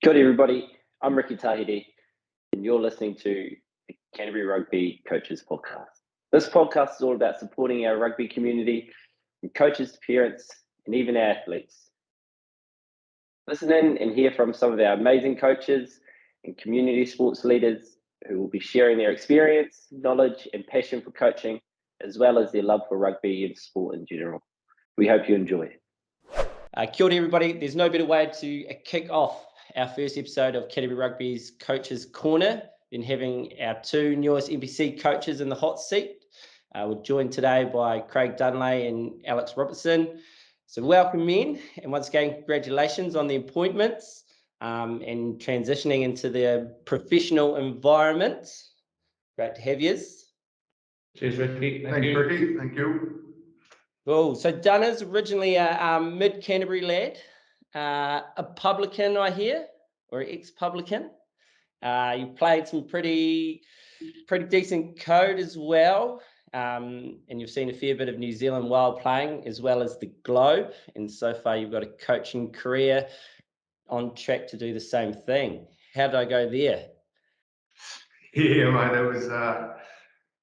Good day, everybody. I'm Riki, and you're listening to the Canterbury Rugby Coaches Podcast. This podcast is all about supporting our rugby community, from coaches to parents, and even our athletes. Listen in and hear from some of our amazing coaches and community sports leaders who will be sharing their experience, knowledge, and passion for coaching, as well as their love for rugby and sport in general. We hope you enjoy. Kia ora, everybody. There's no better way to kick off our first episode of Canterbury Rugby's Coaches Corner than having our two newest NPC coaches in the hot seat. We're joined today by Craig Dunlea and Alex Robertson. So welcome, men, and once again, congratulations on the appointments and transitioning into the professional environment. Great to have yous. Cheers, Riki. Thanks, Riki. Thank you. Cool. So Dunna's originally a mid-Canterbury lad, a publican, I hear, or ex-publican. You played some pretty decent code as well, and you've seen a fair bit of New Zealand while playing, as well as the globe. And so far, you've got a coaching career on track to do the same thing. How did I go there? Yeah, mate. It was.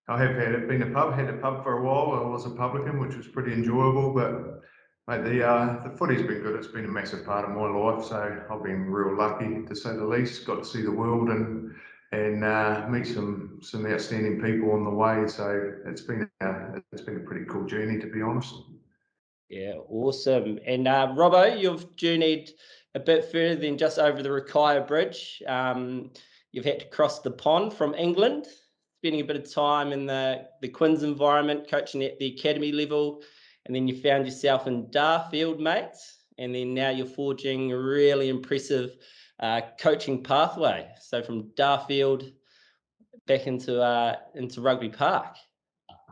I have had a pub for a while. I was a publican, which was pretty enjoyable. But mate, the footy's been good. It's been a massive part of my life. So I've been real lucky, to say the least. Got to see the world and meet some outstanding people on the way. So it's been a pretty cool journey, to be honest. Yeah, awesome. And Robbo, you've journeyed a bit further than just over the Riki Bridge. You've had to cross the pond from England, spending a bit of time in the Quins environment, coaching at the academy level, and then you found yourself in Darfield, mate, and then now you're forging a really impressive coaching pathway. So from Darfield back into Rugby Park.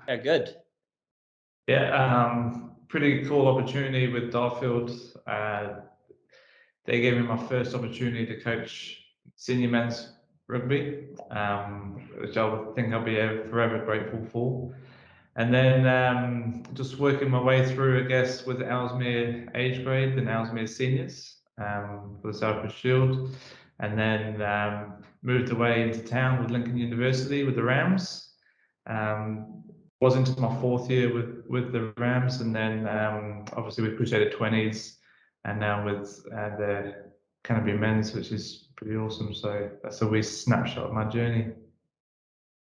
How good? Yeah, pretty cool opportunity with Darfield. They gave me my first opportunity to coach senior men's rugby, which I think I'll be forever grateful for. And then just working my way through, I guess, with the Ellesmere age grade and Ellesmere seniors for the South Coast Shield. And then moved away into town with Lincoln University with the Rams. Was into my fourth year with the Rams, and then obviously with Crusader 20s, and now with the Canterbury Men's, which is pretty awesome. So that's a wee snapshot of my journey.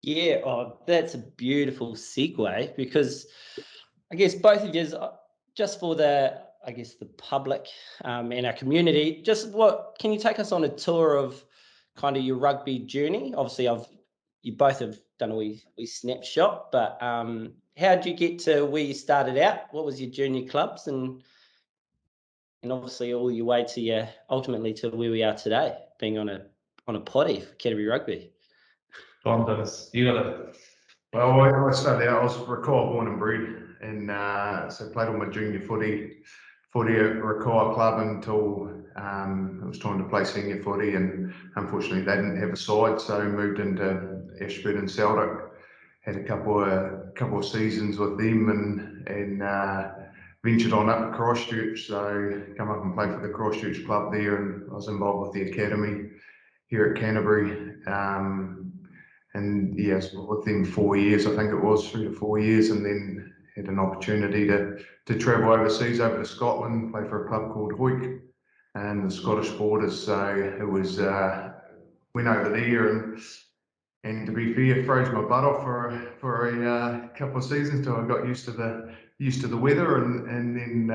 Yeah, that's a beautiful segue, because I guess both of you, just for the public and our community, what can you take us on a tour of kind of your rugby journey? Obviously, you both have done a wee snapshot, but how did you get to where you started out? What was your junior clubs, and obviously all your way to ultimately to where we are today, being on a potty for Canterbury Rugby? Go on, Dennis. You got it. Well, I started out. I was Riki born and bred, and so played all my junior footy at Riki club until it was time to play senior footy, and unfortunately they didn't have a side, so moved into Ashford and Celtic. Had a couple of seasons with them, and ventured on up to Christchurch. So come up and play for the Christchurch club there, and I was involved with the academy here at Canterbury. And yes, with them 4 years, I think it was 3 to 4 years, and then had an opportunity to travel overseas, over to Scotland, play for a club called Hoyk and the Scottish Borders. So it was went over there, and to be fair, froze my butt off for a couple of seasons till I got used to the weather, and then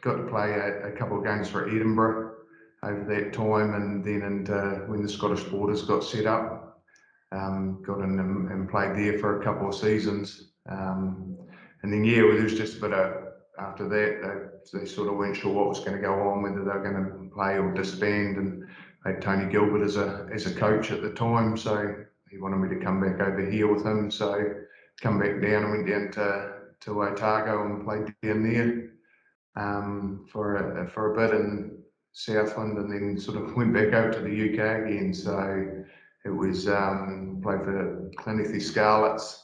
got to play a couple of games for Edinburgh over that time, and then into when the Scottish Borders got set up. Got in and played there for a couple of seasons, and then there was just a bit of, after that they sort of weren't sure what was going to go on, whether they were going to play or disband, and they had Tony Gilbert as a coach at the time, so he wanted me to come back over here with him. So come back down and went down to Otago and played down there for a bit in Southland, and then sort of went back over to the UK again. So it was played for Clinithy Scarlets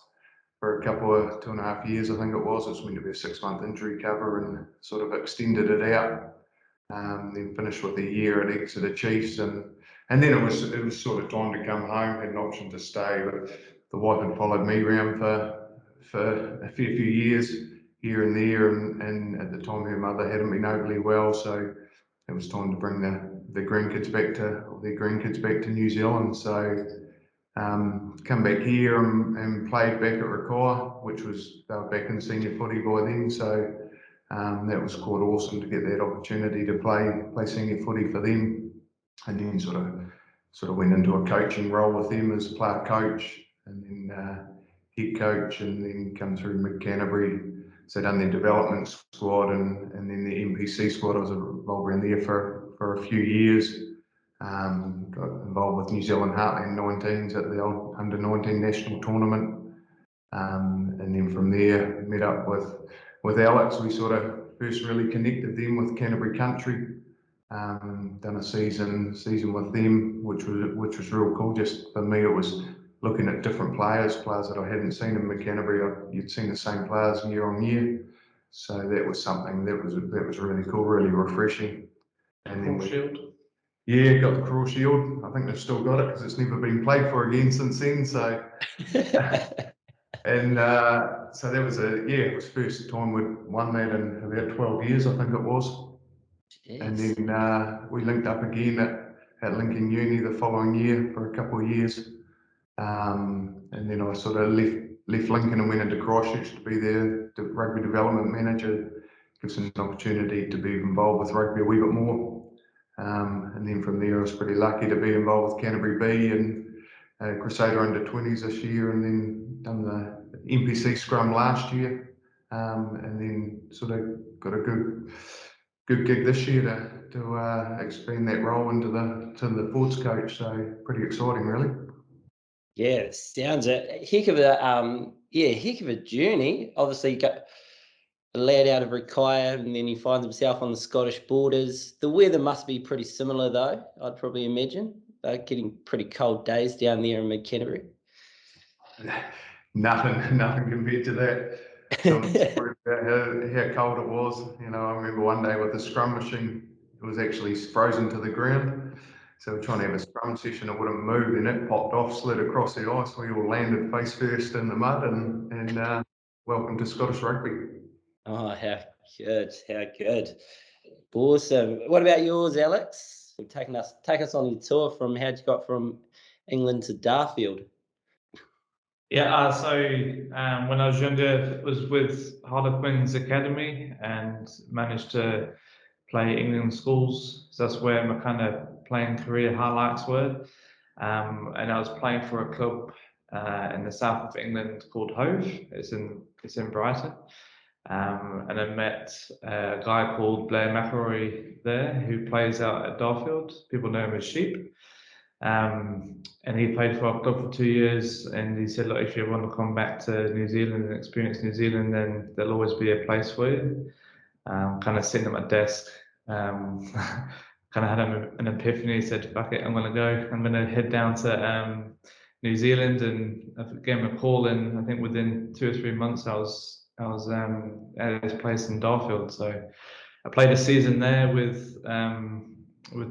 for a couple of 2.5 years, I think it was. It was meant to be a 6-month injury cover, and sort of extended it out. then finished with a year at Exeter Chiefs, and then it was sort of time to come home. Had an option to stay, but the wife had followed me around for a fair few years here and there, and at the time her mother hadn't been overly well, so it was time to bring the grandkids back to New Zealand. So come back here and played back at Riki, which was they were back in senior footy by then. So that was quite awesome to get that opportunity to play senior footy for them, and then sort of went into a coaching role with them as player coach, and then head coach, and then come through Mid-Canterbury. So done their development squad and then the NPC squad. I was involved around there for a few years. Got involved with New Zealand Heartland 19s at the old under-19 national tournament, and then from there met up with Alex. We sort of first really connected them with Canterbury Country. Done a season with them, which was real cool. Just for me, it was looking at different players that I hadn't seen in Canterbury. You'd seen the same players year on year, so that was something that was really cool, really refreshing. And then Shield. Yeah, got the Crawl Shield. I think they've still got it because it's never been played for again since then. So, and so that was it was first time we'd won that in about 12 years, I think it was. Jeez. And then we linked up again at Lincoln Uni the following year for a couple of years. And then I sort of left Lincoln and went into Christchurch to be the rugby development manager. Gives us an opportunity to be involved with rugby a wee bit more. And then from there, I was pretty lucky to be involved with Canterbury B and Crusader under 20s this year, and then done the NPC scrum last year, and then sort of got a good gig this year to expand that role into the forwards coach. So pretty exciting, really. Yeah, it sounds a heck of a journey. Obviously, you got a lad out of Riki, and then he finds himself on the Scottish borders. The weather must be pretty similar, though, I'd probably imagine. They're getting pretty cold days down there in Mid-Canterbury. Nothing compared to that. How cold it was. You know, I remember one day with the scrum machine, it was actually frozen to the ground. So we're trying to have a scrum session, it wouldn't move, and it popped off, slid across the ice. We all landed face first in the mud, and welcome to Scottish rugby. Oh, how good. Awesome. What about yours, Alex? Take us on your tour from how you got from England to Darfield. Yeah, so when I was younger, it was with Harlequins Academy and managed to play England schools. So that's where my kind of playing career highlights were. And I was playing for a club in the south of England called Hove. It's in Brighton. And I met a guy called Blair McElroy there who plays out at Darfield. People know him as Sheep. And he played for our club for 2 years, and he said, look, if you want to come back to New Zealand and experience New Zealand, then there'll always be a place for you. Kind of sitting at my desk, kind of had an epiphany. He said, fuck it, I'm going to go. I'm going to head down to New Zealand, and I gave him a call, and I think within 2 or 3 months I was at his place in Darfield. So I played a season there with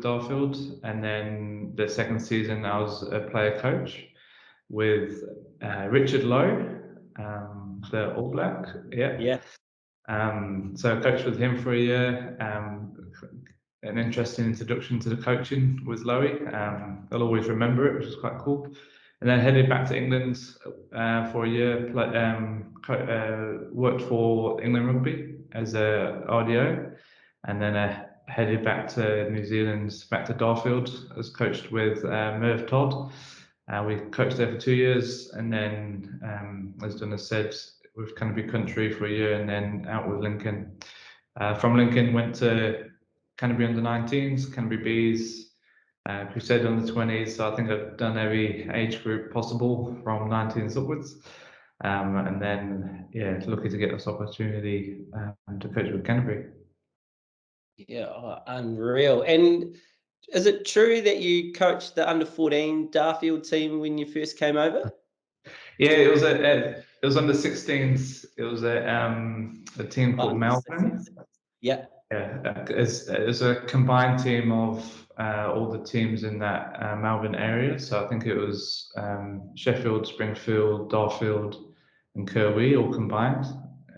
Darfield, and then the second season I was a player coach with Richard Lowe, the All Black. Yeah. So I coached with him for a year. An interesting introduction to the coaching with Lowe. I'll always remember it, which is quite cool. And then headed back to England for a year. Worked for England Rugby as a RDO, and then headed back to New Zealand, back to Darfield. I was coached with Merv Todd. We coached there for 2 years, and then, as Dunlea said, with Canterbury Country for a year, and then out with Lincoln. From Lincoln, went to Canterbury under 19s, Canterbury Bs, Crusader under 20s. So I think I've done every age group possible from 19s upwards. And then, lucky to get this opportunity to coach with Canterbury. Yeah, unreal. And is it true that you coached the under 14 Darfield team when you first came over? Yeah, it was under 16s. It was a team called Melbourne. Yeah. Yeah, it's a combined team of all the teams in that Malvern area. So I think it was Sheffield, Springfield, Darfield, and Kirwee all combined,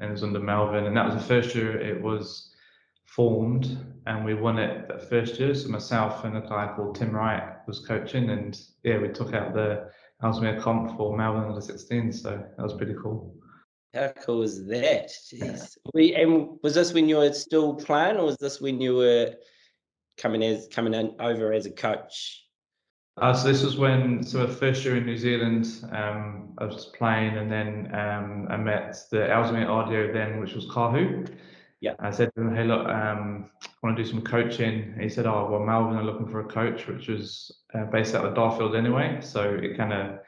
and it was under Malvern. And that was the first year it was formed, and we won it that first year. So myself and a guy called Tim Wright was coaching, and yeah, we took out the Ellesmere comp for Malvern under 16. So that was pretty cool. How cool is that? Jeez. And was this when you were still playing, or was this when you were coming in over as a coach? So this was the first year in New Zealand, I was playing, and then I met the Ellesmere audio then, which was Kahu. Yeah. I said to him, hey, look, I want to do some coaching. And he said, oh, well, Malvern are looking for a coach, which was based out of Darfield anyway. So it kind of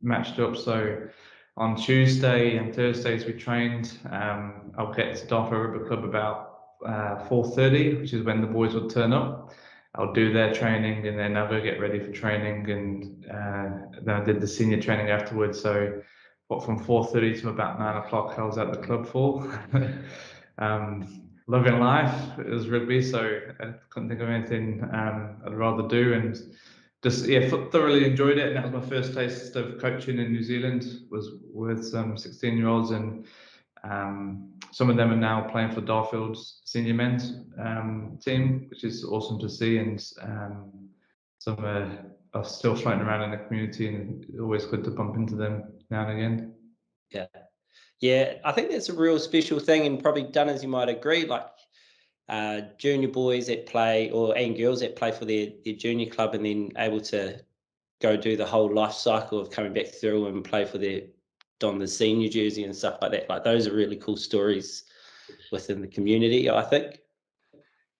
matched up. So on Tuesday and Thursdays we trained. I'll get to Darfield Rugby Club about 4:30, which is when the boys would turn up. I'll do their training, and then I'll go get ready for training, and then I did the senior training afterwards. So from 4:30 to about 9 o'clock I was at the club for. Loving life. It was rugby, so I couldn't think of anything I'd rather do, and just thoroughly enjoyed it. And that was my first taste of coaching in New Zealand, was with some 16-year-olds, and some of them are now playing for Darfield's senior men's team, which is awesome to see. And some are still floating around in the community, and it's always good to bump into them now and again. Yeah, I think that's a real special thing, and probably Dunners, you might agree, like junior boys that play, and girls that play for their junior club, and then able to go do the whole life cycle of coming back through and play for don the senior jersey and stuff like that. Like, those are really cool stories within the community, I think.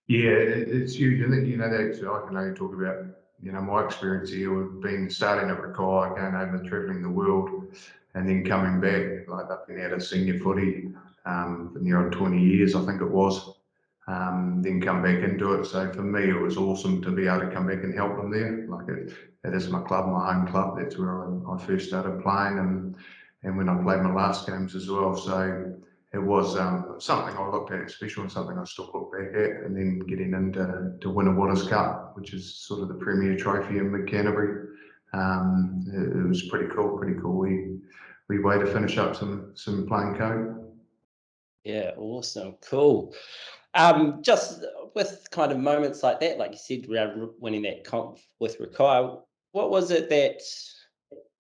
Yeah, it's huge. I think, I can only talk about, my experience here with starting at Riki, going over, travelling the world, and then coming back, like I've been out of senior footy for near on 20 years, I think it was, then come back into it. So for me, it was awesome to be able to come back and help them there. Like it is my club, my home club. That's where I first started playing, and when I played my last games as well. So it was something I looked at special, and something I still look back at. And then getting into win a Waters Cup, which is sort of the premier trophy in Mid-Canterbury. It was pretty cool. We way to finish up some playing code. Yeah, awesome, cool. Just with kind of moments like that, like you said, around winning that comp with Riki, what was it that,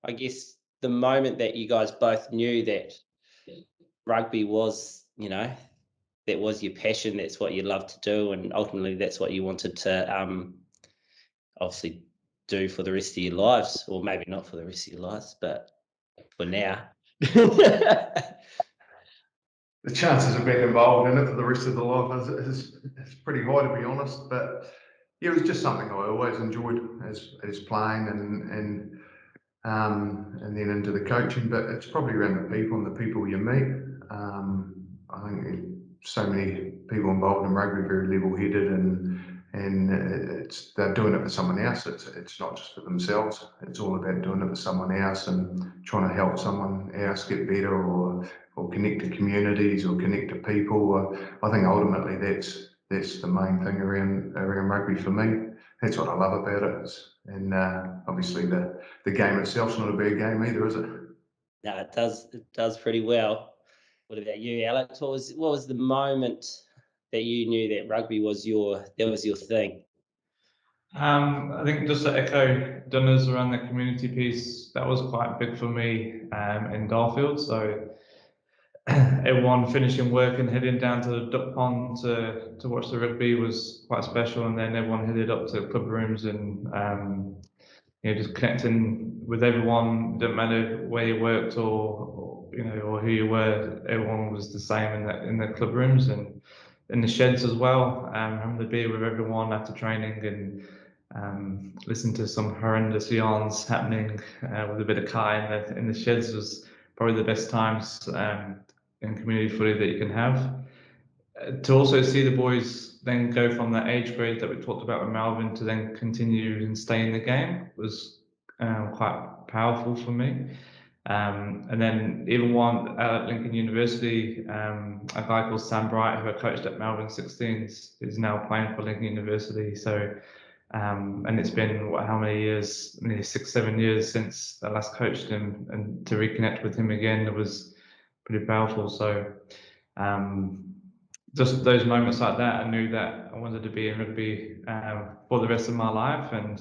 I guess, the moment that you guys both knew that rugby was, that was your passion, that's what you loved to do, and ultimately that's what you wanted to obviously do for the rest of your lives, or maybe not for the rest of your lives, but for now. The chances of being involved in it for the rest of the life is pretty high, to be honest. But yeah, it was just something I always enjoyed as playing, and then into the coaching. But it's probably around the people and the people you meet. I think so many people involved in rugby are very level-headed, and they're doing it for someone else. It's not just for themselves. It's all about doing it for someone else and trying to help someone else get better, or connect to communities, or connect to people. I think ultimately that's the main thing around rugby for me. That's what I love about it. And obviously the game itself's not a bad game either, is it? No, it does pretty well. What about you, Alex? What was the moment that you knew that rugby was your thing? I think just to echo Dunners around the community piece, that was quite big for me in Darfield. So everyone finishing work and heading down to the duck pond to watch the rugby was quite special, and then everyone headed up to club rooms, and just connecting with everyone. Didn't matter where you worked or who you were. Everyone was the same in the club rooms and in the sheds as well. Having the beer with everyone after training, and listen to some horrendous yarns happening with a bit of Kai in the sheds was probably the best times in community footy that you can have. To also see the boys then go from that age grade that we talked about with Melvin to then continue and stay in the game was quite powerful for me. And then even one at Lincoln University, a guy called Sam Bright, who I coached at Melbourne 16s, is now playing for Lincoln University. So, and it's been how many years? Nearly 6-7 years since I last coached him, and to reconnect with him again, it was pretty powerful. So, just those moments like that, I knew that I wanted to be in rugby for the rest of my life. And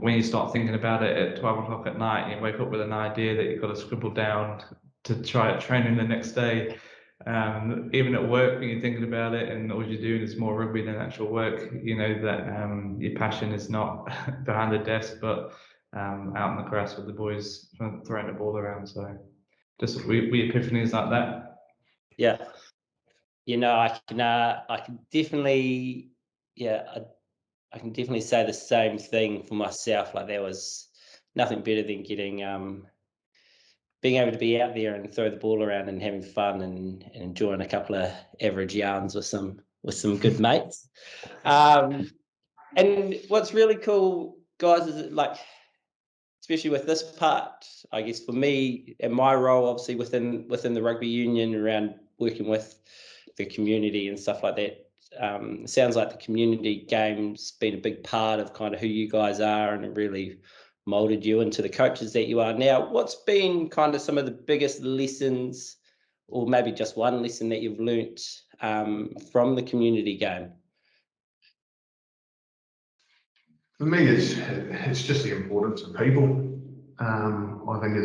when you start thinking about it at 12 o'clock at night, you wake up with an idea that you've got to scribble down to try at training the next day. Even at work, when you're thinking about it and all you're doing is more rugby than actual work, you know that your passion is not behind the desk, but out in the grass with the boys throwing the ball around. So just we epiphanies like that. Yeah. You know, I can definitely, I can definitely say the same thing for myself. Like, there was nothing better than being able to be out there and throw the ball around and having fun and enjoying a couple of average yarns with some good mates. And what's really cool, guys, is that, like, especially with this part, I guess for me and my role, obviously within the rugby union, around working with the community and stuff like that. It sounds like the community game's been a big part of kind of who you guys are, and it really molded you into the coaches that you are now. What's been kind of some of the biggest lessons, or maybe just one lesson that you've learnt from the community game? For me, it's just the importance of people. I think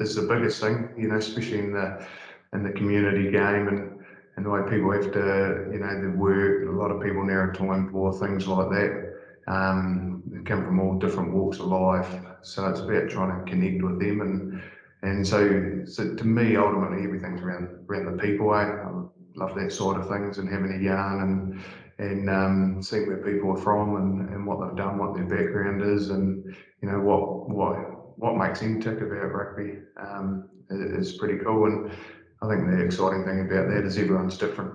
is the biggest thing, you know, especially in the community game, and the way people have to, you know, they work. A lot of people now are time poor, things like that. They come from all different walks of life, so it's about trying to connect with them, and so to me, ultimately, everything's around the people. I love that side of things, and having a yarn and seeing where people are from and what they've done, what their background is, and you know what makes them tick about rugby is pretty cool. And I think the exciting thing about that is everyone's different.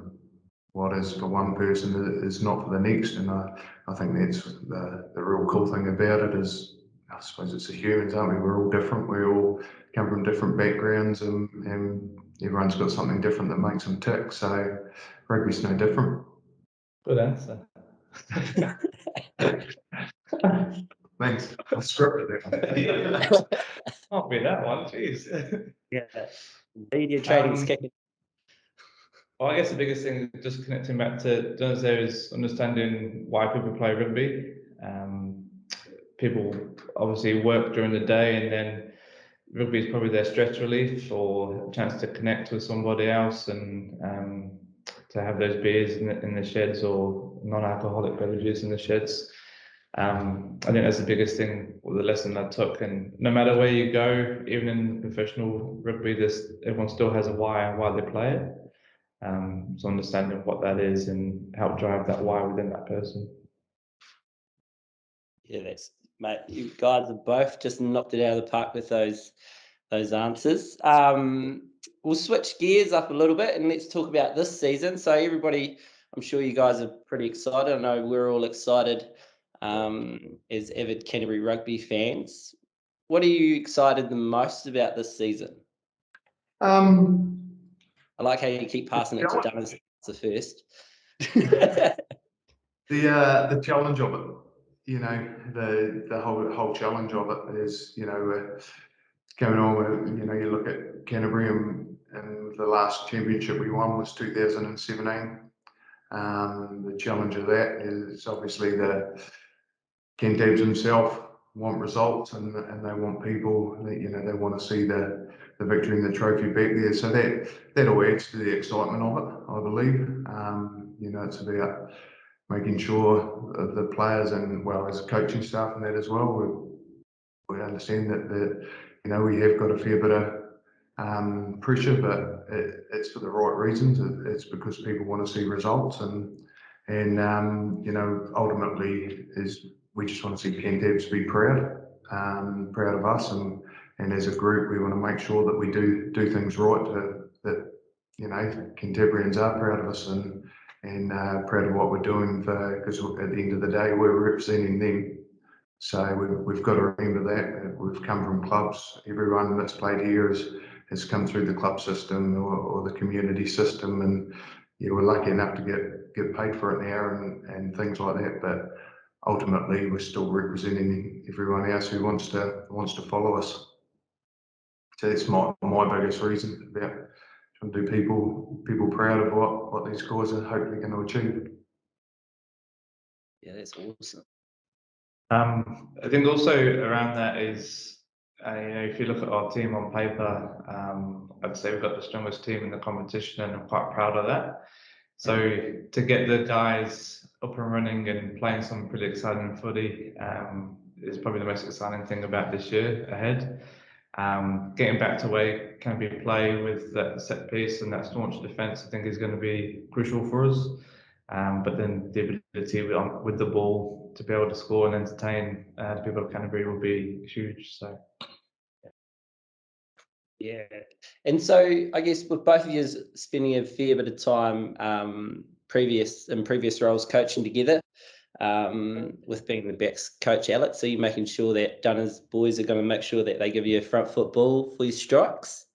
What is for one person is not for the next, and I think that's the real cool thing about it. Is I suppose it's the humans, aren't we? We're all different. We all come from different backgrounds, and everyone's got something different that makes them tick. So rugby's no different. Good answer. Thanks. I scripted it. Can't be that one, jeez. Yeah, media trading's kicking. Well, I guess the biggest thing, just connecting back to Dunlea, is understanding why people play rugby. People obviously work during the day, and then rugby is probably their stress relief or a chance to connect with somebody else, and to have those beers in the sheds, or non-alcoholic beverages in the sheds. I think that's the biggest thing, or the lesson I took. And no matter where you go, even in professional rugby, everyone still has a why and why they play it. So understanding what that is and help drive that why within that person. Yeah, mate. You guys have both just knocked it out of the park with those answers. We'll switch gears up a little bit and let's talk about this season. So everybody, I'm sure you guys are pretty excited. I know we're all excited as avid Canterbury rugby fans. What are you excited the most about this season? I like how you keep passing it to Dunlea first. The challenge of it, you know, the whole challenge of it is, you know, coming on with, you know, you look at Canterbury and the last championship we won was 2017. The challenge of that is obviously the Ken Dabbs himself want results, and they want people that, you know, they want to see the victory and the trophy back there. So that all adds to the excitement of it, I believe. You know, it's about making sure the players, and well, as coaching staff and that as well, we understand that you know, we have got a fair bit of pressure, but it's for the right reasons. It's because people want to see results, and you know, ultimately we just want to see Ken Dabbs be proud of us, and as a group we want to make sure that we do things right, that you know, Cantabrians are proud of us and proud of what we're doing, because at the end of the day we're representing them. So we've got to remember that we've come from clubs. Everyone that's played here has come through the club system or the community system, and yeah, we're lucky enough to get paid for it now and things like that. But ultimately, we're still representing everyone else who wants to follow us. So that's my biggest reason about trying to do people proud of what these guys are hopefully going to achieve. Yeah, that's awesome. I think also around that is, if you look at our team on paper, I'd say we've got the strongest team in the competition, and I'm quite proud of that. So to get the guys up and running and playing some pretty exciting footy is probably the most exciting thing about this year ahead. Getting back to where can be play with that set piece and that staunch defence, I think is going to be crucial for us. But then the ability with the ball to be able to score and entertain the people of Canterbury will be huge. So, yeah. And so I guess with both of you spending a fair bit of time in previous roles coaching together, with being the backs coach, Alex, are you making sure that Dunna's boys are going to make sure that they give you a front foot ball for your strikes?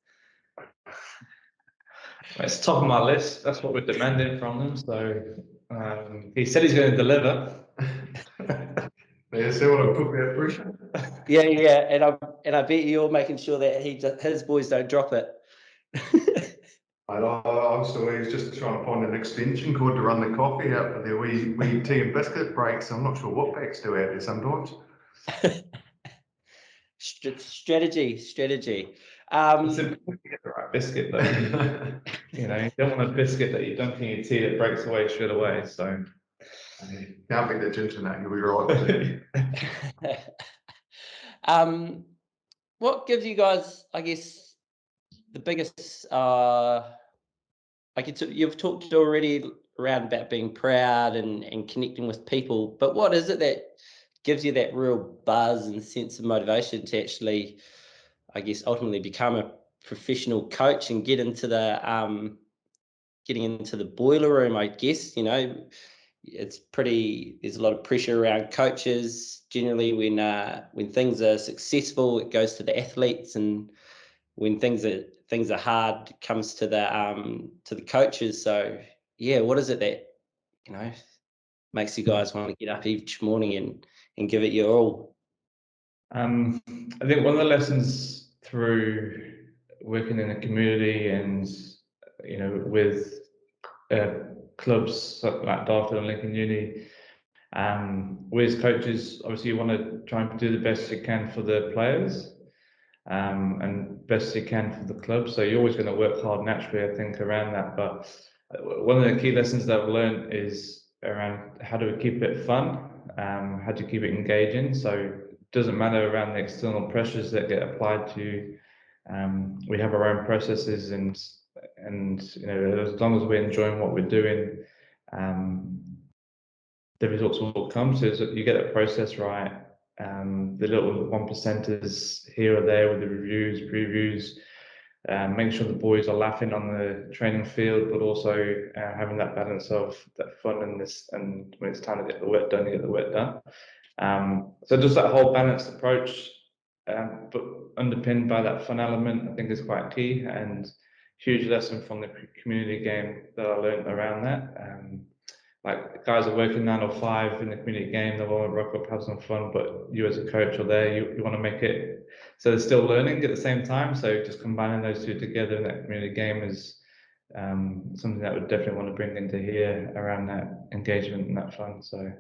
it's top of my list. That's what we're demanding from them. So he said he's going to deliver. Yeah, see what I put that pressure. Yeah, and I bet you're making sure that his boys don't drop it. I'm still here just trying to find an extension cord to run the coffee out for their wee tea and biscuit breaks. I'm not sure what packs do out there sometimes. Strategy. It's important to get the right biscuit though. You don't want a biscuit that you dunk in your tea that breaks away straight away. So can't beat that internet. You'll be right. What gives you guys, I guess, the biggest? You've talked already around about being proud and connecting with people, but what is it that gives you that real buzz and sense of motivation to actually, I guess, ultimately become a professional coach and get into the getting into the boiler room? I guess there's a lot of pressure around coaches generally when things are successful. It goes to the athletes, and when things are hard, it comes to the coaches. So yeah, what is it that makes you guys want to get up each morning and give it your all? I think one of the lessons through working in the community and with clubs like Dartford and Lincoln Uni, we as coaches obviously you want to try and do the best you can for the players, and best you can for the club. So you're always going to work hard naturally, I think, around that. But one of the key lessons that I've learned is around how do we keep it fun, how do you keep it engaging. So it doesn't matter around the external pressures that get applied to you. We have our own processes, and as long as we're enjoying what we're doing, the results will come. So you get that process right. The little 1%ers here or there with the reviews, previews, making sure the boys are laughing on the training field, but also having that balance of that fun and when it's time to get the work done, you get the work done. So just that whole balanced approach, but underpinned by that fun element, I think is quite key, and huge lesson from the community game that I learned around that. Like guys are working 9 or 5 in the community game, they want to rock up, have some fun, but you as a coach are there, you want to make it so they're still learning at the same time. So just combining those two together in that community game is something that I would definitely want to bring into here around that engagement and that fun. So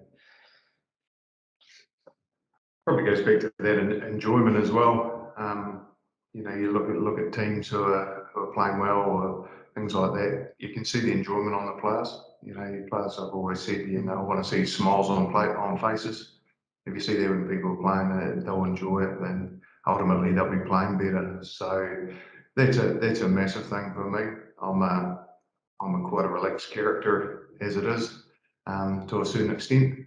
Probably goes back to that enjoyment as well. You look at teams who are playing well or things like that. You can see the enjoyment on the players. Your players, I've always said, I want to see smiles on faces. If you see that when people are playing, they'll enjoy it, then ultimately they'll be playing better. So that's a massive thing for me. I'm quite a relaxed character as it is, to a certain extent.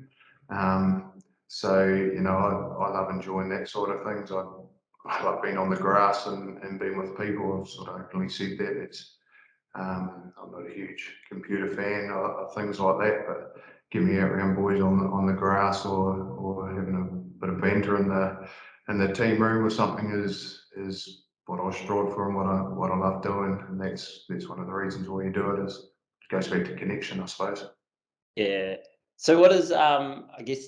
So I love enjoying that sort of things. I love being on the grass and being with people. I've sort of openly said that. I'm not a huge computer fan of things like that, but get me out around boys on the grass or having a bit of banter banter in the team room or something is what I strive for and what I love doing, and that's one of the reasons why you do it. Is it goes back to connection, I suppose. Yeah. So what is I guess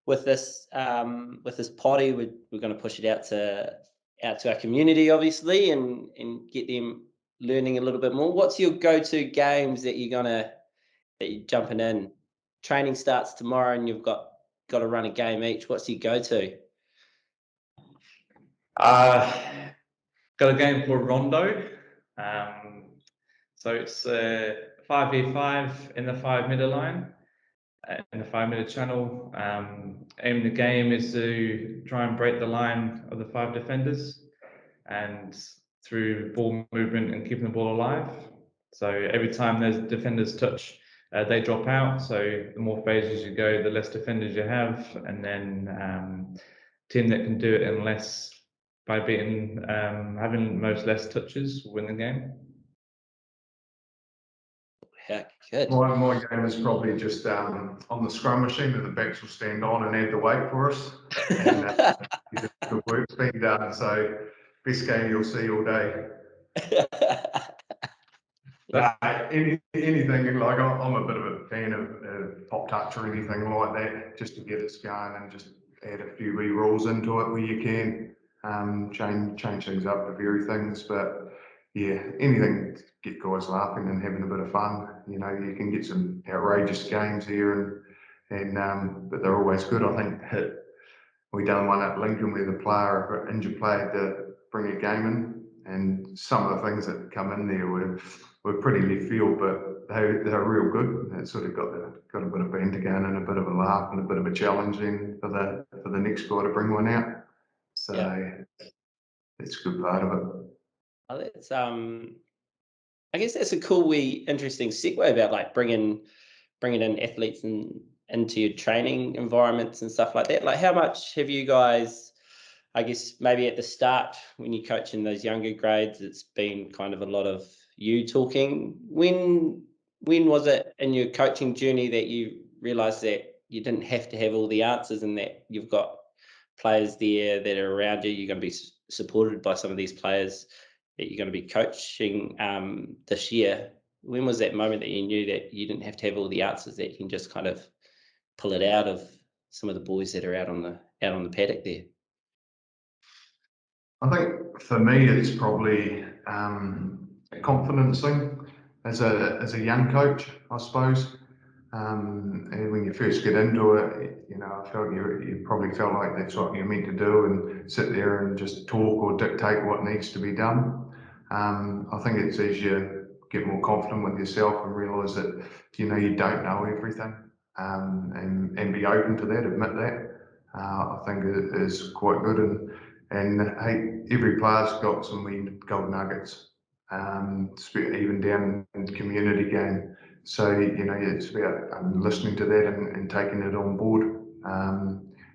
with this potty, we're going to push it out to our community, obviously, and get them learning a little bit more. What's your go-to games that you're jumping in? Training starts tomorrow, and you've got to run a game each. What's your go-to? Got a game called Rondo. So it's 5v5 in the 5-meter line, in the 5-meter channel. Aim of the game is to try and break the line of the 5 defenders, and through ball movement and keeping the ball alive. So every time there's defenders touch, they drop out. So the more phases you go, the less defenders you have, and then team that can do it in less by beating having most less touches will win the game. Heck, good. My game is probably just on the scrum machine, and the backs will stand on and add the weight for us. And good work's been done. So best game you'll see all day. Anything like I'm a bit of a fan of pop touch or anything like that, just to get us going and just add a few wee rules into it where you can change things up to vary things. But yeah, anything to get guys laughing and having a bit of fun. You know, you can get some outrageous games here, and but they're always good. I think we done one at Lincoln where the injured player had to bring a game in, and some of the things that come in there were pretty left field, but they're real good. It sort of got a bit of banter going and a bit of a laugh and a bit of a challenge then for the next guy to bring one out. So that's a good part of it. Oh, that's I guess that's a cool, interesting segue about like bringing in athletes into your training environments and stuff like that. Like, how much have you guys, I guess maybe at the start when you coach in those younger grades, it's been kind of a lot of you talking. When was it in your coaching journey that you realised that you didn't have to have all the answers, and that you've got players there that are around you? You're going to be supported by some of these players that you're going to be coaching this year. When was that moment that you knew that you didn't have to have all the answers, that you can just kind of pull it out of some of the boys that are out on the paddock there? I think for me, it's probably a confidence thing as a young coach, I suppose. And when you first get into it, you know, I felt you probably felt like that's what you're meant to do, and sit there and just talk or dictate what needs to be done. I think it's as you get more confident with yourself and realise that, you know, you don't know everything, and be open to that, admit that. I think it is quite good, and hey, every player's got some wee gold nuggets, even down in the community game. So, you know, it's about listening to that and taking it on board.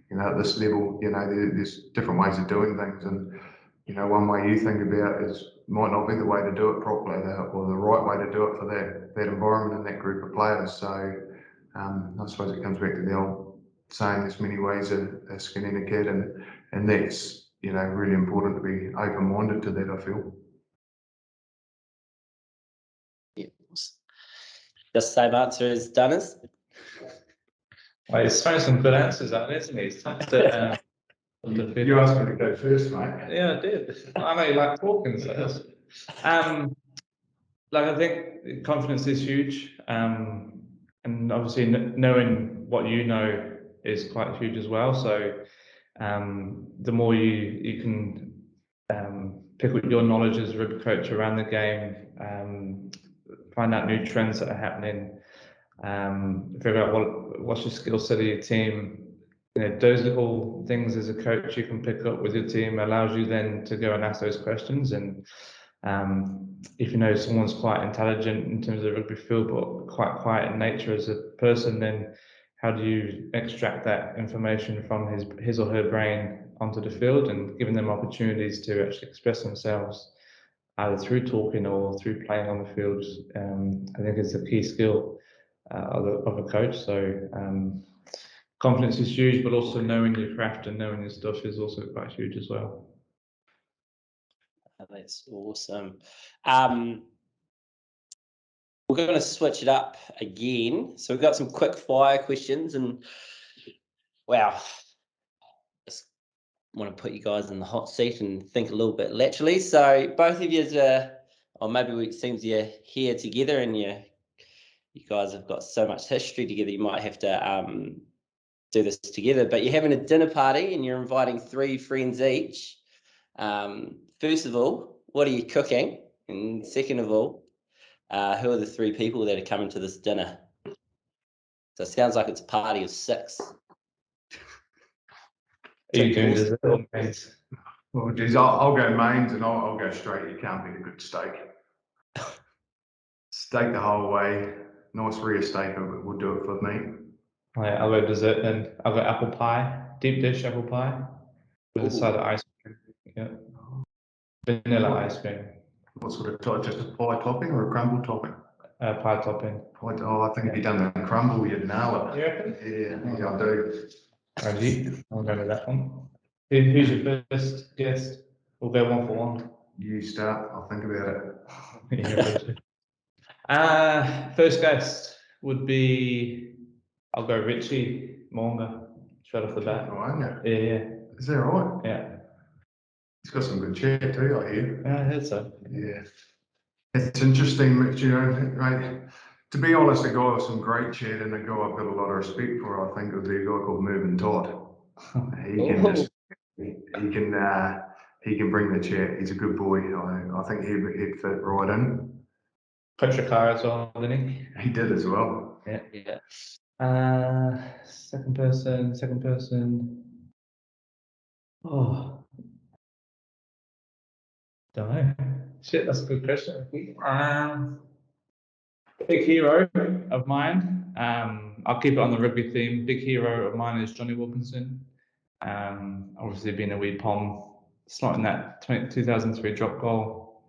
You know, at this level, you know, there's different ways of doing things, and you know, one way you think about might not be the way to do it properly, or the right way to do it for that environment and that group of players. So I suppose it comes back to the old saying, there's many ways of skinning a cat, and that's, you know, really important to be open-minded to that, I feel. Yeah. Just the same answer as Dunners. Well, he's throwing some good answers out, isn't he? He's touched it. You asked me to go first, mate. Yeah, I did. I know you like talking, so that's... like, I think confidence is huge, and obviously knowing what you know is quite huge as well. So the more you can pick up your knowledge as a rugby coach around the game, find out new trends that are happening, figure out what's your skill set of your team. You know, those little things as a coach you can pick up with your team allows you then to go and ask those questions. And if you know someone's quite intelligent in terms of rugby field, but quite quiet in nature as a person, then how do you extract that information from his or her brain onto the field, and giving them opportunities to actually express themselves either through talking or through playing on the field, I think is a key skill of a coach. So confidence is huge, but also knowing your craft and knowing your stuff is also quite huge as well. That's awesome. We're going to switch it up again. So we've got some quick fire questions, and wow, just want to put you guys in the hot seat and think a little bit laterally. So both of you, or maybe it seems you're here together and you guys have got so much history together, you might have to do this together, but you're having a dinner party and you're inviting 3 friends each. First of all, what are you cooking? And second of all, who are the 3 people that are coming to this dinner? So it sounds like it's a party of 6. Are you doing dessert or mains? Well, geez, I'll go mains and I'll go straight. You can't beat a good steak. Steak the whole way. Nice rear steak will do it for me. Right, I'll go dessert then. I'll go apple pie, deep dish apple pie with a side of ice cream. Yeah. Vanilla ice cream. What sort of type? Just a pie topping or a crumble topping? Pie topping. I think if you done the crumble, you'd nail it. You reckon? Yeah, I do. Reggie, I'll go with that one. Who's your first guest? We'll go 1 for 1. You start. I'll think about it. First guest would be, I'll go Richie Monga, straight off the bat. Oh, aren't you? Yeah. Is that right? Yeah. He's got some good chat too, I hear. Yeah, I heard so. Yeah. It's interesting, you know, right? To be honest, a guy with some great chat and a guy I've got a lot of respect for, I think, would be a guy called Mervyn Todd. He can bring the chat. He's a good boy. I think he'd fit right in. Coach your car as well, didn't he? He did as well. Yeah. Second person. Oh, don't know. Shit, that's a good question. Big hero of mine. I'll keep it on the rugby theme. Big hero of mine is Johnny Wilkinson. Obviously being a wee pom, slotting that 2003 drop goal,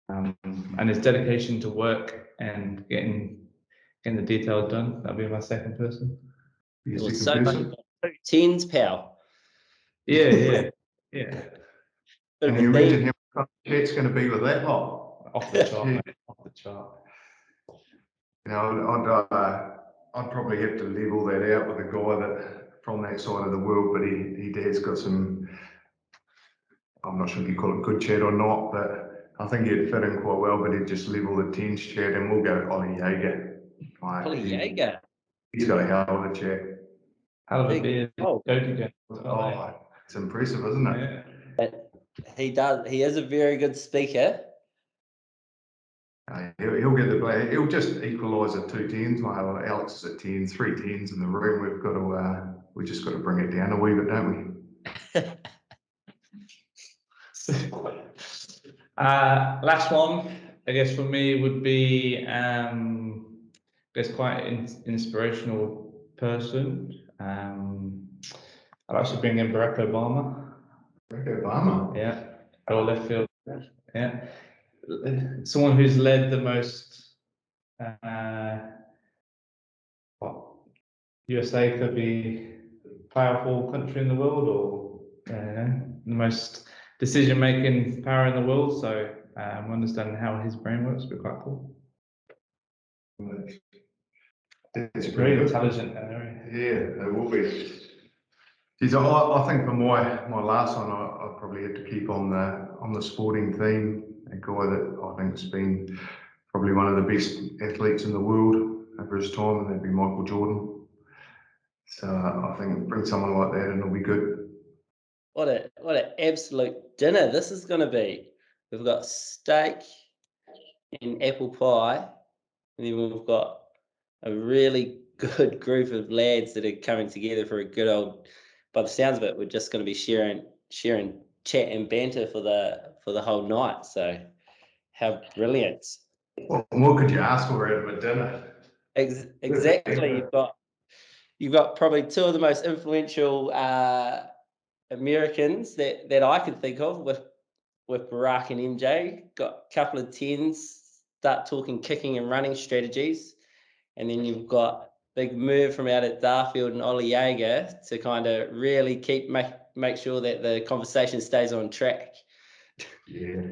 and his dedication to work and getting the details done. That'll be my second person. It was so much 2 tens, pal. Yeah. Can you imagine how much chat's going to be with that lot? Off the chart, mate. Off the chart. You know, I'd probably have to level that out with a guy that from that side of the world, but he has got some. I'm not sure if you call it good chat or not, but I think he'd fit in quite well. But he'd just level the tens chat, and we'll go Ollie Jaeger. Ollie Jaeger. He's got a hell of a chat. Hell of a beard. Oh, It's impressive, isn't it? Yeah. but he does. He is a very good speaker. He'll get the play. He'll just equalise at 2 tens. Well, Alex is at 10, 3 tens in the room. We've got to. We just got to bring it down a wee bit, don't we? Last one, I guess for me would be, there's quite an inspirational person. I'd actually bring in Barack Obama. Barack Obama. Yeah, or left field. Yeah, someone who's led the most. USA could be powerful country in the world, or the most decision-making power in the world. So understanding how his brain works would be quite cool. It's very intelligent. Yeah, it will be. Geez, I think for my last one, I probably have to keep on the sporting theme. A guy that I think has been probably one of the best athletes in the world over his time, and that'd be Michael Jordan. So I think bring someone like that and it'll be good. What an absolute dinner this is going to be. We've got steak and apple pie, and then we've got a really good group of lads that are coming together for a good old. By the sounds of it, we're just going to be sharing chat and banter for the whole night. So, how brilliant! Well, what could you ask for out of a dinner? Exactly. You've got probably 2 of the most influential Americans that I can think of with Barack and MJ. Got a couple of tens, start talking kicking and running strategies, and then you've got big move from out at Darfield and Ollie Jaeger to kind of really make sure that the conversation stays on track. Yeah,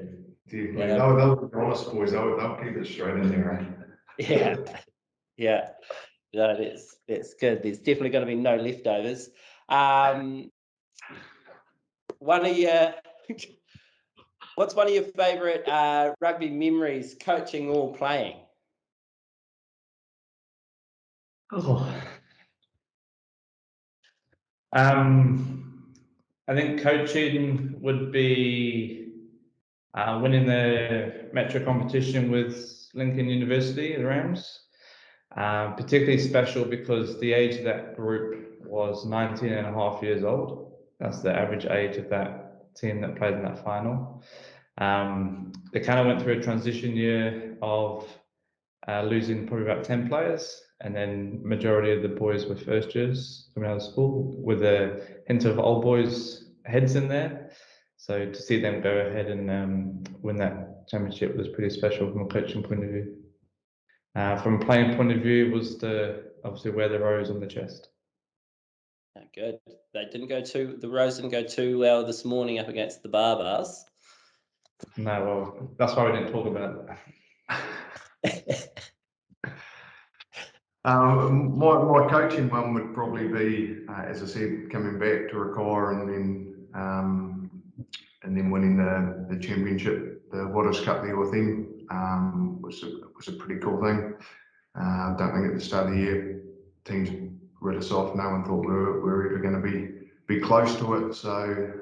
definitely. Yeah. They'll be honest, boys. They'll keep it straight in there, eh? Yeah, yeah. No, that's good. There's definitely going to be no leftovers. One of your What's one of your favourite rugby memories, coaching or playing? Oh. I think coaching would be winning the Metro competition with Lincoln University, the Rams. Particularly special because the age of that group was 19 and a half years old. That's the average age of that team that played in that final. They kind of went through a transition year of losing probably about 10 players, and then majority of the boys were first years coming out of school with a hint of old boys heads in there. So to see them go ahead and win that championship was pretty special from a coaching point of view. From a playing point of view, was obviously wear the rose on the chest. Good. The Rose didn't go too well this morning up against the Barbars. No, well, that's why we didn't talk about it. My coaching one would probably be, as I said, coming back to Riki and then winning the championship, the Waters Cup there with them was a pretty cool thing. I don't think at the start of the year teams read us off. No one thought we were ever going to be close to it. So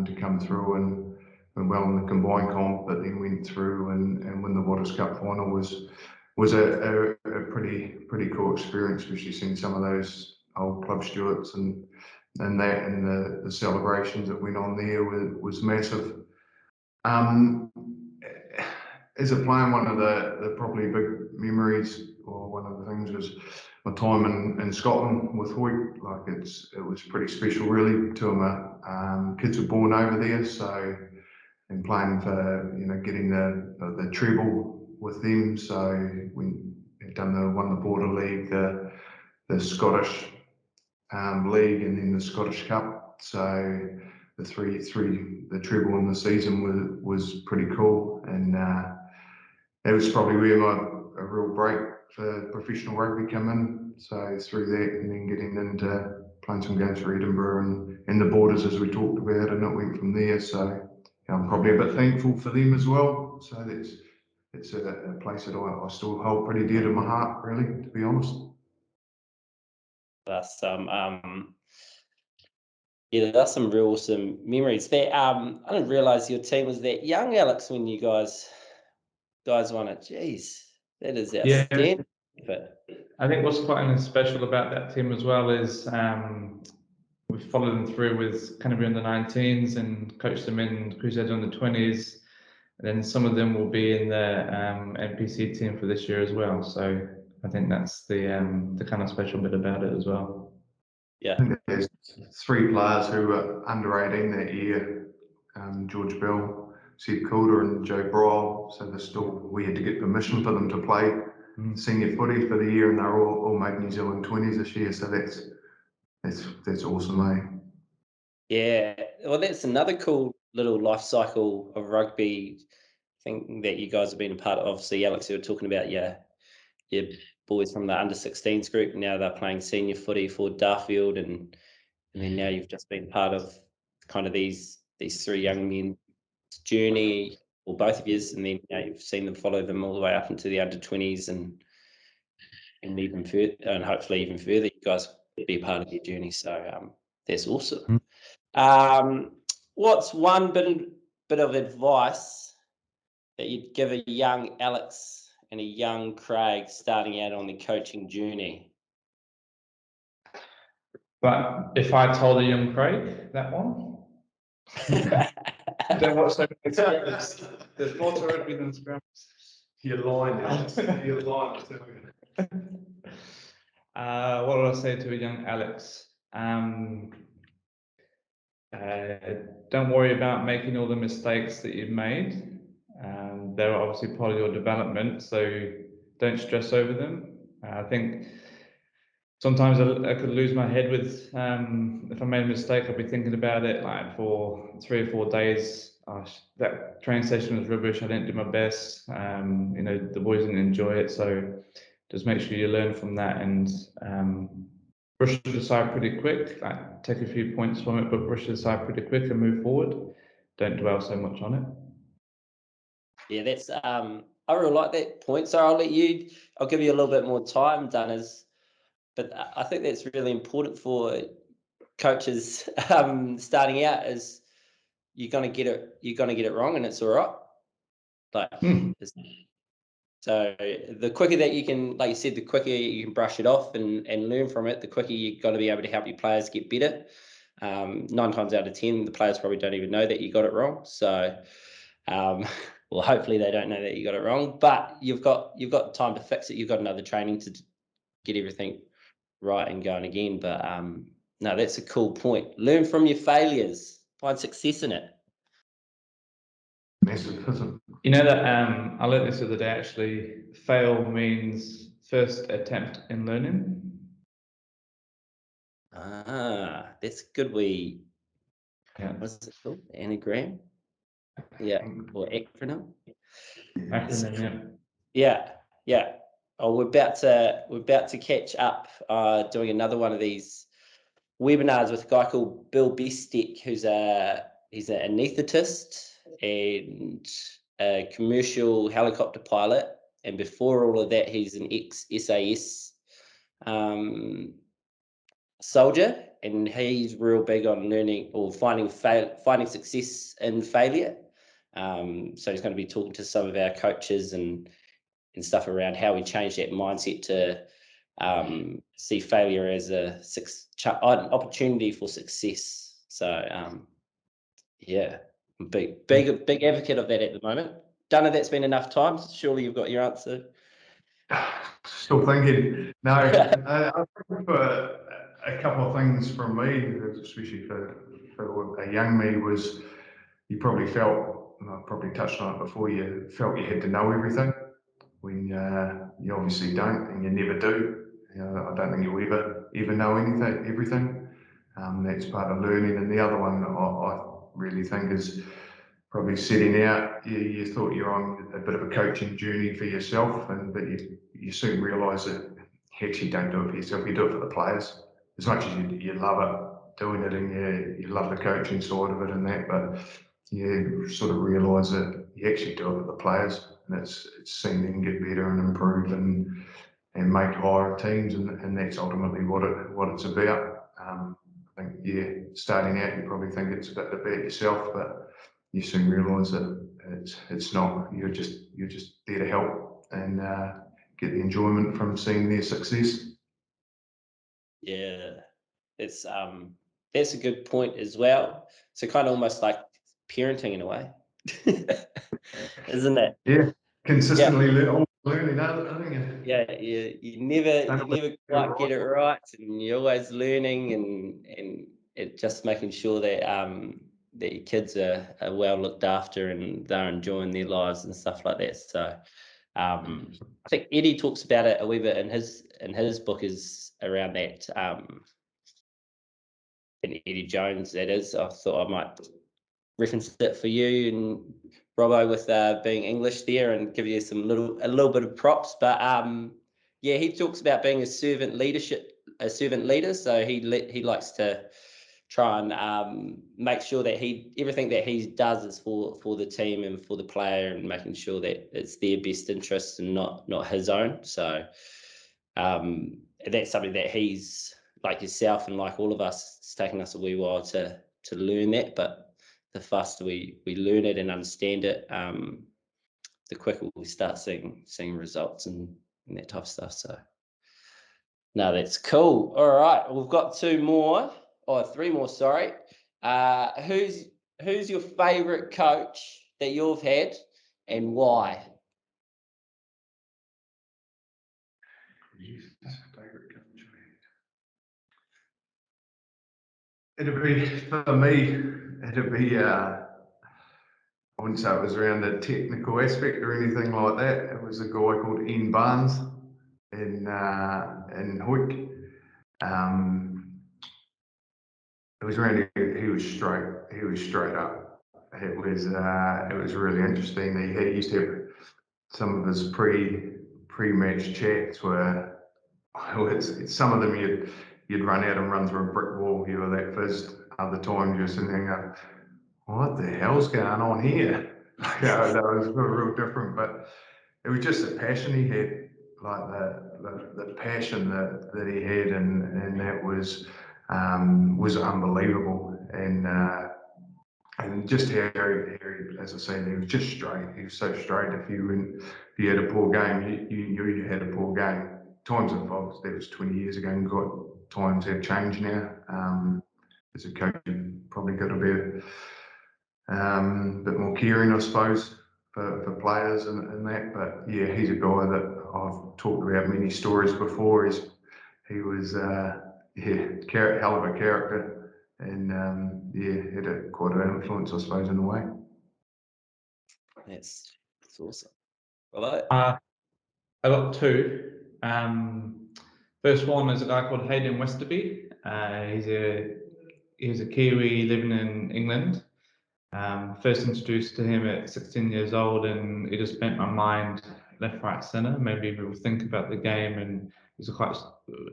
to come through and went well in the combined comp, but then went through and win the Waters Cup final was a pretty cool experience, especially seeing some of those old club stewards and the celebrations that went on there was massive. As a player, one of the probably big memories, or one of the things, was my time in Scotland with Hoyt. Like it was pretty special, really. Two of my kids were born over there, so and playing for getting the treble with them. So we had won the Border League, the Scottish League, and then the Scottish Cup. So the treble in the season was pretty cool, and it was probably where a real break for professional rugby come in. So through that, and then getting into playing some games for Edinburgh and the Borders, as we talked about, and it went from there. So I'm probably a bit thankful for them as well. So it's a place that I still hold pretty dear to my heart, really, to be honest. That's that's some real awesome memories. That I didn't realise your team was that young, Alex, when you guys won it. Jeez, that is outstanding. Yeah. I think what's quite special about that team as well is we've followed them through with Canterbury under 19s and coached them in Crusaders under 20s. And then some of them will be in the NPC team for this year as well. So I think that's the kind of special bit about it as well. Yeah. I think there's 3 players who were under 18 that year: George Bell, Seb Calder, and Joe Bryle. So we had to get permission for them to play senior footy for the year, and they're all made New Zealand 20s this year. So that's awesome, eh? Yeah, well, that's another cool little life cycle of rugby thing that you guys have been a part of. Obviously, Alex, you were talking about your boys from the under 16s group. Now they're playing senior footy for Darfield, and then now you've just been part of kind of these 3 young men's journey, or both of yours, and then you've seen them follow them all the way up into the under 20s and even further, and hopefully even further. You guys be a part of their journey, so that's awesome. What's one bit of advice that you'd give a young Alex and a young Craig starting out on the coaching journey? But if I told a young Craig that one, don't watch so many scrums. There's more to rugby than scrums. You're lying, you're lying. What would I say to a young Alex? Don't worry about making all the mistakes that you've made. They're obviously part of your development, so don't stress over them. I think sometimes I could lose my head with, if I made a mistake, I'd be thinking about it like for 3 or 4 days. That training session was rubbish. I didn't do my best. You know, the boys didn't enjoy it. So just make sure you learn from that and brush it aside pretty quick. Like take a few points from it, but brush it aside pretty quick and move forward. Don't dwell so much on it. Yeah, that's I really like that point. So I'll give you a little bit more time, Dunners. But I think that's really important for coaches starting out. Is you're gonna get it wrong, and it's all right. Like, so the quicker that you can, like you said, the quicker you can brush it off and learn from it, the quicker you're going to be able to help your players get better. 9 times out of 10, the players probably don't even know that you got it wrong. So, well, hopefully they don't know that you got it wrong. But you've got time to fix it. You've got another training to get everything right and going again. But no, that's a cool point. Learn from your failures. Find success in it. Massive, isn't it? You know that I learned this the other day actually. Fail means first attempt in learning. That's good. Yeah. What's it called? Anagram? Yeah, or acronym? Acronym, Yeah. Oh, we're about to catch up doing another one of these webinars with a guy called Bill Bestick, he's an anaesthetist and a commercial helicopter pilot. And before all of that, he's an ex-SAS soldier, and he's real big on learning or finding success in failure. So he's going to be talking to some of our coaches and stuff around how we change that mindset to see failure as an opportunity for success. So yeah, big advocate of that at the moment. Dunlea, that's been enough time. Surely you've got your answer. Still thinking. No, I think for a couple of things from me, especially for a young me, was you probably felt, and I probably touched on it before, you felt you had to know everything when you obviously don't, and you never do. You know, I don't think you'll ever know everything. That's part of learning. And the other one I really think is probably setting out. You thought you're on a bit of a coaching journey for yourself, but you soon realise that you actually don't do it for yourself. You do it for the players. As much as you love it, doing it, and you love the coaching side of it and that, but you sort of realise that you actually do it for the players, and it's seeing them get better and improve and make higher teams, and that's ultimately what it's about. I think starting out you probably think it's about yourself, but you soon realise that it's not. You're just there to help and get the enjoyment from seeing their success. Yeah, it's that's a good point as well. So kind of almost like parenting in a way, isn't it? Yeah, consistently learning, aren't you? Yeah, you never quite get it right, and you're always learning, and it just making sure that that your kids are well looked after and they're enjoying their lives and stuff like that. So I think Eddie talks about it a wee bit in his book is around that. And Eddie Jones, that is. I thought I might reference it for you and Robbo with being English there and give you a little bit of props. But yeah, he talks about being a servant leader. So he likes to try and make sure that everything that he does is for the team and for the player, and making sure that it's their best interests and not his own. So that's something that he's, like yourself and like all of us, it's taken us a wee while to learn that, but the faster we learn it and understand it, the quicker we start seeing results and that type of stuff. So no, that's cool. All right, we've got 3 more, sorry. Who's your favorite coach that you've had and why? Favourite coach. It'd be, for me, I wouldn't say it was around the technical aspect or anything like that. It was a guy called Ian Barnes in Hoyt. it was really, he was straight up. It was really interesting. He used to have some of his pre-match chats where some of them you'd run out and run through a brick wall. You were that fizzed. Other times you're sitting there going, what the hell's going on here? That was real different, but it was just the passion he had, like the passion that he had, and that was unbelievable. And just how he, as I said, he was just straight. He was so straight. If you had a poor game, you knew you had a poor game. Times have evolved. That was 20 years ago, and times have changed now. As a coach, you've probably got to be a bit more caring, I suppose, for players and that. But yeah, he's a guy that I've talked about many stories before. He was hell of a character, and had quite an influence, I suppose, in a way. That's awesome. Hello. I got two. First one is a guy called Hayden Westerby. He's a Kiwi living in England. First introduced to him at 16 years old, and he just bent my mind left, right, centre. Made me really think about the game, and he's quite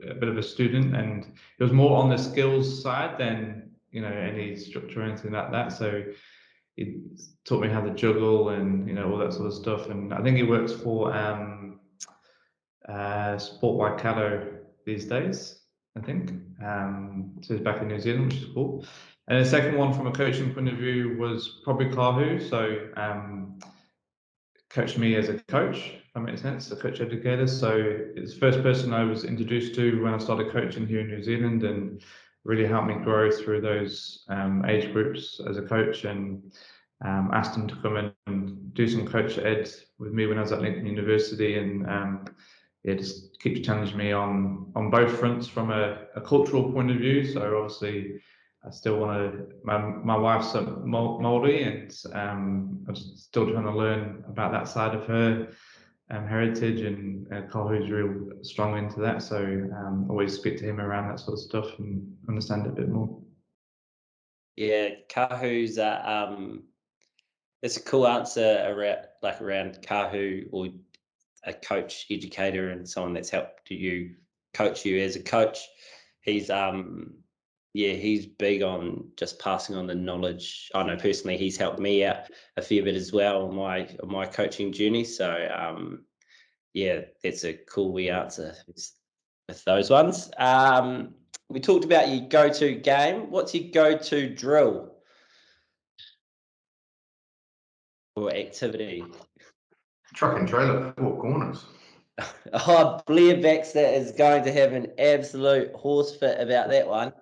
a bit of a student, and it was more on the skills side than any structure or anything like that. So he taught me how to juggle and all that sort of stuff. And I think he works for Sport Waikato these days, I think. So he's back in New Zealand, which is cool. And the second one from a coaching point of view was probably Kahu. So coached me as a coach, if that makes sense, a coach educator. So it's the first person I was introduced to when I started coaching here in New Zealand, and really helped me grow through those age groups as a coach, and asked him to come in and do some coach ed with me when I was at Lincoln University, and just keeps challenging me on both fronts from a cultural point of view. So obviously I still want to, my wife's a Māori, and I'm still trying to learn about that side of her heritage, and Kahu's real strong into that. So always speak to him around that sort of stuff and understand it a bit more. Yeah, Kahu's it's a cool answer around Kahu, or a coach educator and someone that's helped you coach you as a coach. He's he's big on just passing on the knowledge. I know personally he's helped me out a fair bit as well on my coaching journey. So that's a cool wee answer with those ones. We talked about your go-to game. What's your go-to drill or activity? Truck and trailer, 4 corners. Oh, Blair Baxter is going to have an absolute horse fit about that one.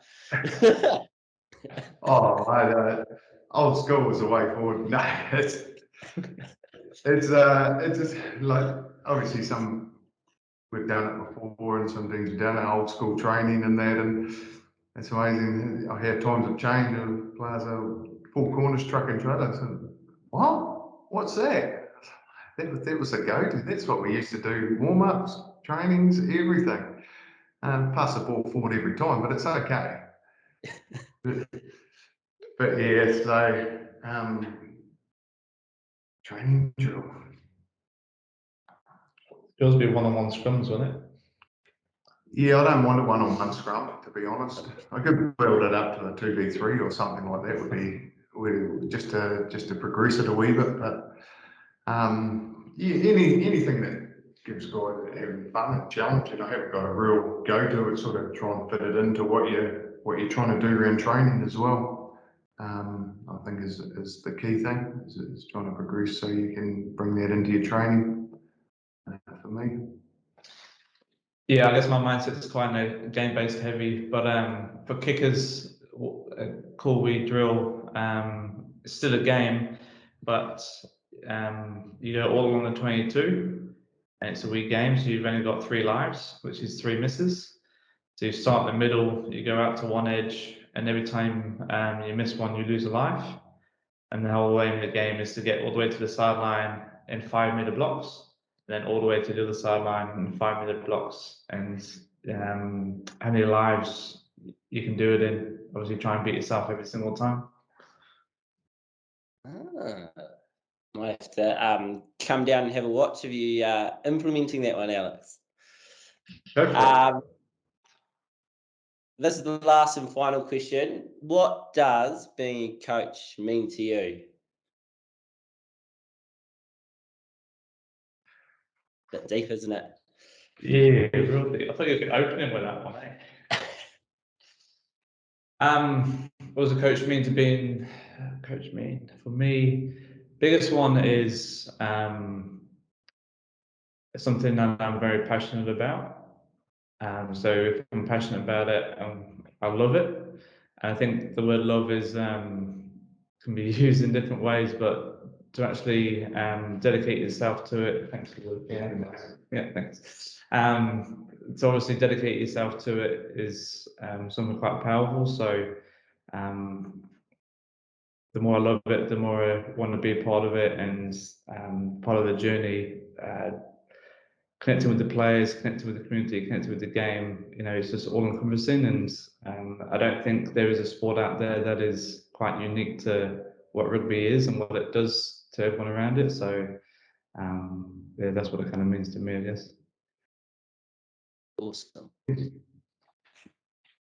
Old school was the way forward. No, it's just like, obviously we've done it before, and some things we've done it, old school training and that, and it's amazing. I hear times have changed, and players are 4 corners, truck and trailer. So, what? What's that? That was the go-to. That's what we used to do. Warm-ups, trainings, everything. Pass the ball forward every time, but it's okay. But yeah, so training drill. Yours would be one-on-one scrums, wouldn't it? Yeah, I don't want a one-on-one scrum, to be honest. I could build it up to the 2v3 or something like that. Would be just to progress it a wee bit. But anything that gives guys having fun and challenge. I haven't got a real go-to. It's sort of try and fit it into what you're trying to do around training as well. I think is the key thing is trying to progress so you can bring that into your training. For me. Yeah, I guess my mindset's quite game-based heavy, but for kickers, a cool wee drill. It's still a game, but you go all along the 22, and it's a wee game, so you've only got 3 lives, which is 3 misses. So you start in the middle, you go out to one edge, and every time you miss one, you lose a life. And the whole aim of the game is to get all the way to the sideline in 5-meter blocks, then all the way to the other sideline in 5-meter blocks. And how many lives you can do it in. Obviously, try and beat yourself every single time. Might have to come down and have a watch of you implementing that one, Alex. Go for it. This is the last and final question. What does being a coach mean to you? Bit deep, isn't it? Yeah, really. I thought you were opening with that one, eh? What does a coach mean to being a coach mean? For me, biggest one is something that I'm very passionate about. So if I'm passionate about it, I love it. And I think the word love is can be used in different ways, but to actually dedicate yourself to it. Thanks for the yeah, thanks. To obviously dedicate yourself to it is something quite powerful. So the more I love it, the more I want to be a part of it and part of the journey. Connecting with the players, connecting with the community, connecting with the game, you know, it's just all encompassing. And I don't think there is a sport out there that is quite unique to what rugby is and what it does to everyone around it. So yeah, that's what it kind of means to me, I guess. Awesome.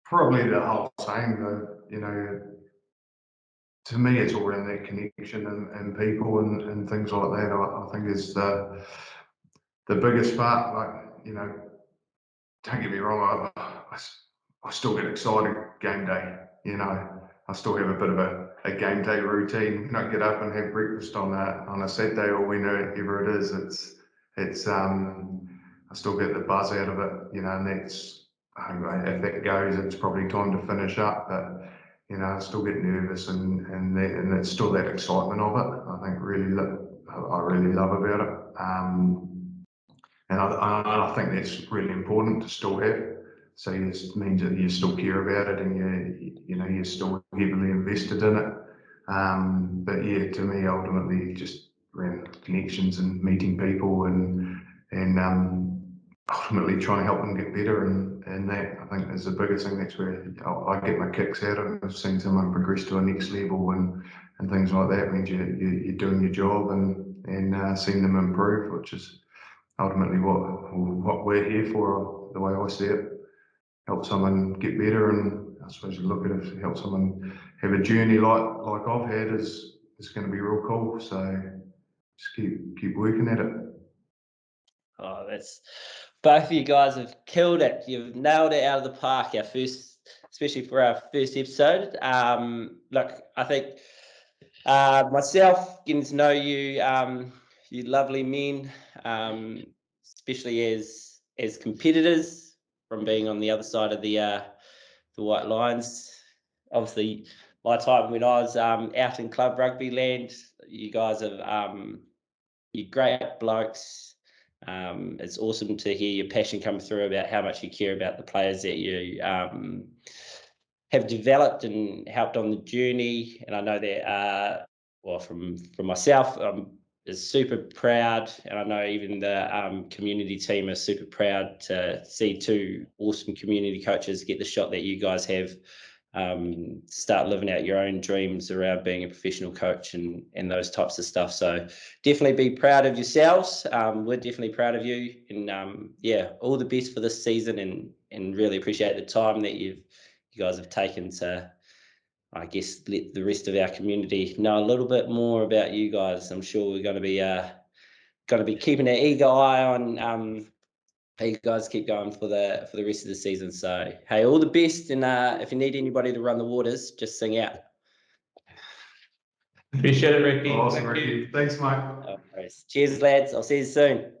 Probably the whole same, though, you know, to me, it's all around that connection and people and things like that. I think is the biggest part. Like, you know, don't get me wrong, I still get excited game day. You know, I still have a bit of a game day routine. You know, get up and have breakfast on a Saturday or whenever it is. It's I still get the buzz out of it. You know, and that's, if that goes, it's probably time to finish up. But you know, I still get nervous and it's still that excitement of it. I think I really love about it. And I think that's really important to still have. So it means that you still care about it and you're still heavily invested in it. But yeah, to me, ultimately, just around connections and meeting people and ultimately trying to help them get better. And that, I think, is the biggest thing. That's where I get my kicks out of seeing someone progress to a next level and things like that. It means you're doing your job and seeing them improve, which is ultimately what we're here for, the way I see it. Help someone get better, and I suppose you look at it, help someone have a journey like I've had is going to be real cool. So just keep working at it. Oh, that's both of you guys have killed it. You've nailed it out of the park. Especially for our first episode. Look, I think myself getting to know you, you lovely men, especially as competitors, from being on the other side of the white lines. Obviously, my time when I was out in club rugby land, you guys have you're great blokes. It's awesome to hear your passion come through about how much you care about the players that you have developed and helped on the journey. And I know that, well, from myself, is super proud, and I know even the community team are super proud to see two awesome community coaches get the shot that you guys have. Start living out your own dreams around being a professional coach and those types of stuff. So definitely be proud of yourselves. We're definitely proud of you, and yeah, all the best for this season, and really appreciate the time that you guys have taken to, I guess, let the rest of our community know a little bit more about you guys. I'm sure we're going to be keeping an eager eye on how you guys keep going for the rest of the season. So hey, all the best, and if you need anybody to run the waters, just sing out. Appreciate it, Riki. Awesome, Thank you. Riki. Thanks, mate. Cheers, lads. I'll see you soon.